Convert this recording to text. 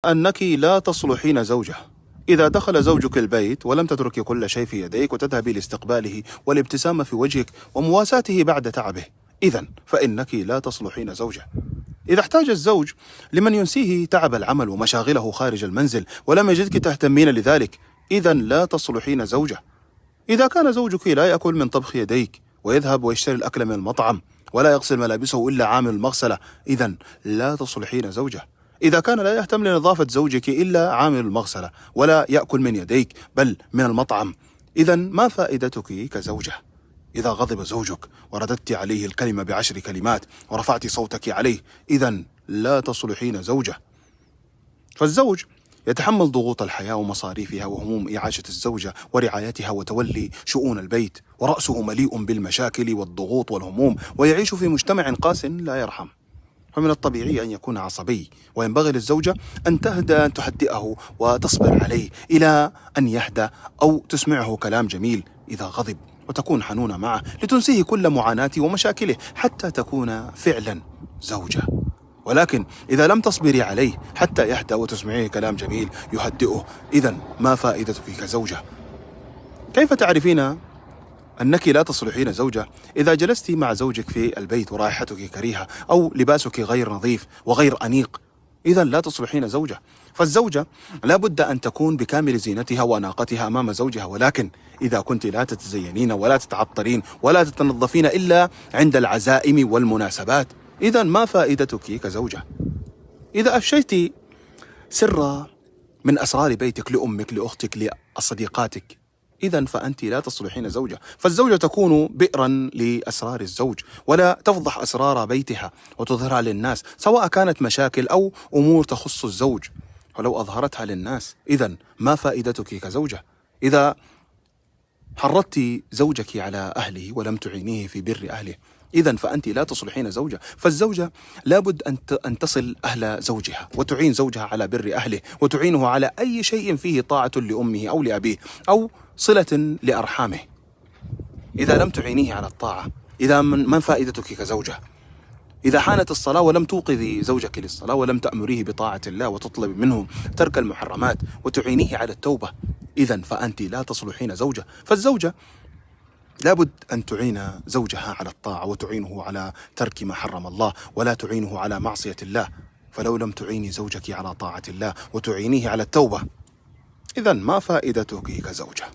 أنك لا تصلحين زوجة. إذا دخل زوجك البيت ولم تتركي كل شيء في يديك وتذهبي لاستقباله والابتسامة في وجهك ومواساته بعد تعبه، إذن فإنك لا تصلحين زوجة. إذا احتاج الزوج لمن ينسيه تعب العمل ومشاغله خارج المنزل ولم يجدك تهتمين لذلك، إذن لا تصلحين زوجة. إذا كان زوجك لا يأكل من طبخ يديك ويذهب ويشتري الأكل من المطعم ولا يغسل ملابسه إلا عامل المغسلة، إذن لا تصلحين زوجة. إذا كان لا يهتم لنظافة زوجك إلا عامل المغسلة ولا يأكل من يديك بل من المطعم، إذن ما فائدتك كزوجة؟ إذا غضب زوجك ورددت عليه الكلمة ب10 كلمات ورفعت صوتك عليه، إذن لا تصلحين زوجة. فالزوج يتحمل ضغوط الحياة ومصاريفها وهموم إعاشة الزوجة ورعايتها وتولي شؤون البيت، ورأسه مليء بالمشاكل والضغوط والهموم، ويعيش في مجتمع قاس لا يرحم. فمن الطبيعي أن يكون عصبي، وينبغي للزوجة أن تهدئه وتصبر عليه إلى أن يهدى، أو تسمعه كلام جميل إذا غضب وتكون حنونة معه لتنسيه كل معاناته ومشاكله حتى تكون فعلا زوجة. ولكن إذا لم تصبري عليه حتى يهدى وتسمعيه كلام جميل يهدئه، إذن ما فائدتك كزوجة؟ كيف تعرفين أنك لا تصلحين زوجة؟ إذا جلست مع زوجك في البيت ورائحتك كريهة أو لباسك غير نظيف وغير أنيق، إذن لا تصلحين زوجة. فالزوجة لا بد أن تكون بكامل زينتها وأناقتها أمام زوجها، ولكن إذا كنت لا تتزينين ولا تتعطرين ولا تتنظفين إلا عند العزائم والمناسبات، إذن ما فائدتك كزوجة؟ إذا أفشيت سر من أسرار بيتك لأمك لأختك لصديقاتك، إذن فأنت لا تصلحين زوجة. فالزوجة تكون بئرا لأسرار الزوج، ولا تفضح أسرار بيتها وتظهرها للناس، سواء كانت مشاكل أو أمور تخص الزوج. ولو أظهرتها للناس، إذن ما فائدتك كزوجة؟ إذا حرضت زوجك على أهله ولم تعينيه في بر أهله، إذن فأنت لا تصلحين زوجة. فالزوجة لابد أن تصل أهل زوجها وتعين زوجها على بر أهله وتعينه على أي شيء فيه طاعة لأمه أو لأبيه أو صلة لأرحامه. إذا لم تعينيه على الطاعة، إذا من فائدتك كزوجة؟ إذا حانت الصلاة ولم توقظي زوجك للصلاة ولم تأمريه بطاعة الله وتطلب منه ترك المحرمات وتعينيه على التوبة، إذن فأنت لا تصلحين زوجة. فالزوجة لابد أن تعين زوجها على الطاعة وتعينه على ترك ما حرم الله ولا تعينه على معصية الله. فلو لم تعيني زوجك على طاعة الله وتعينيه على التوبة، إذن ما فائدتك كزوجة؟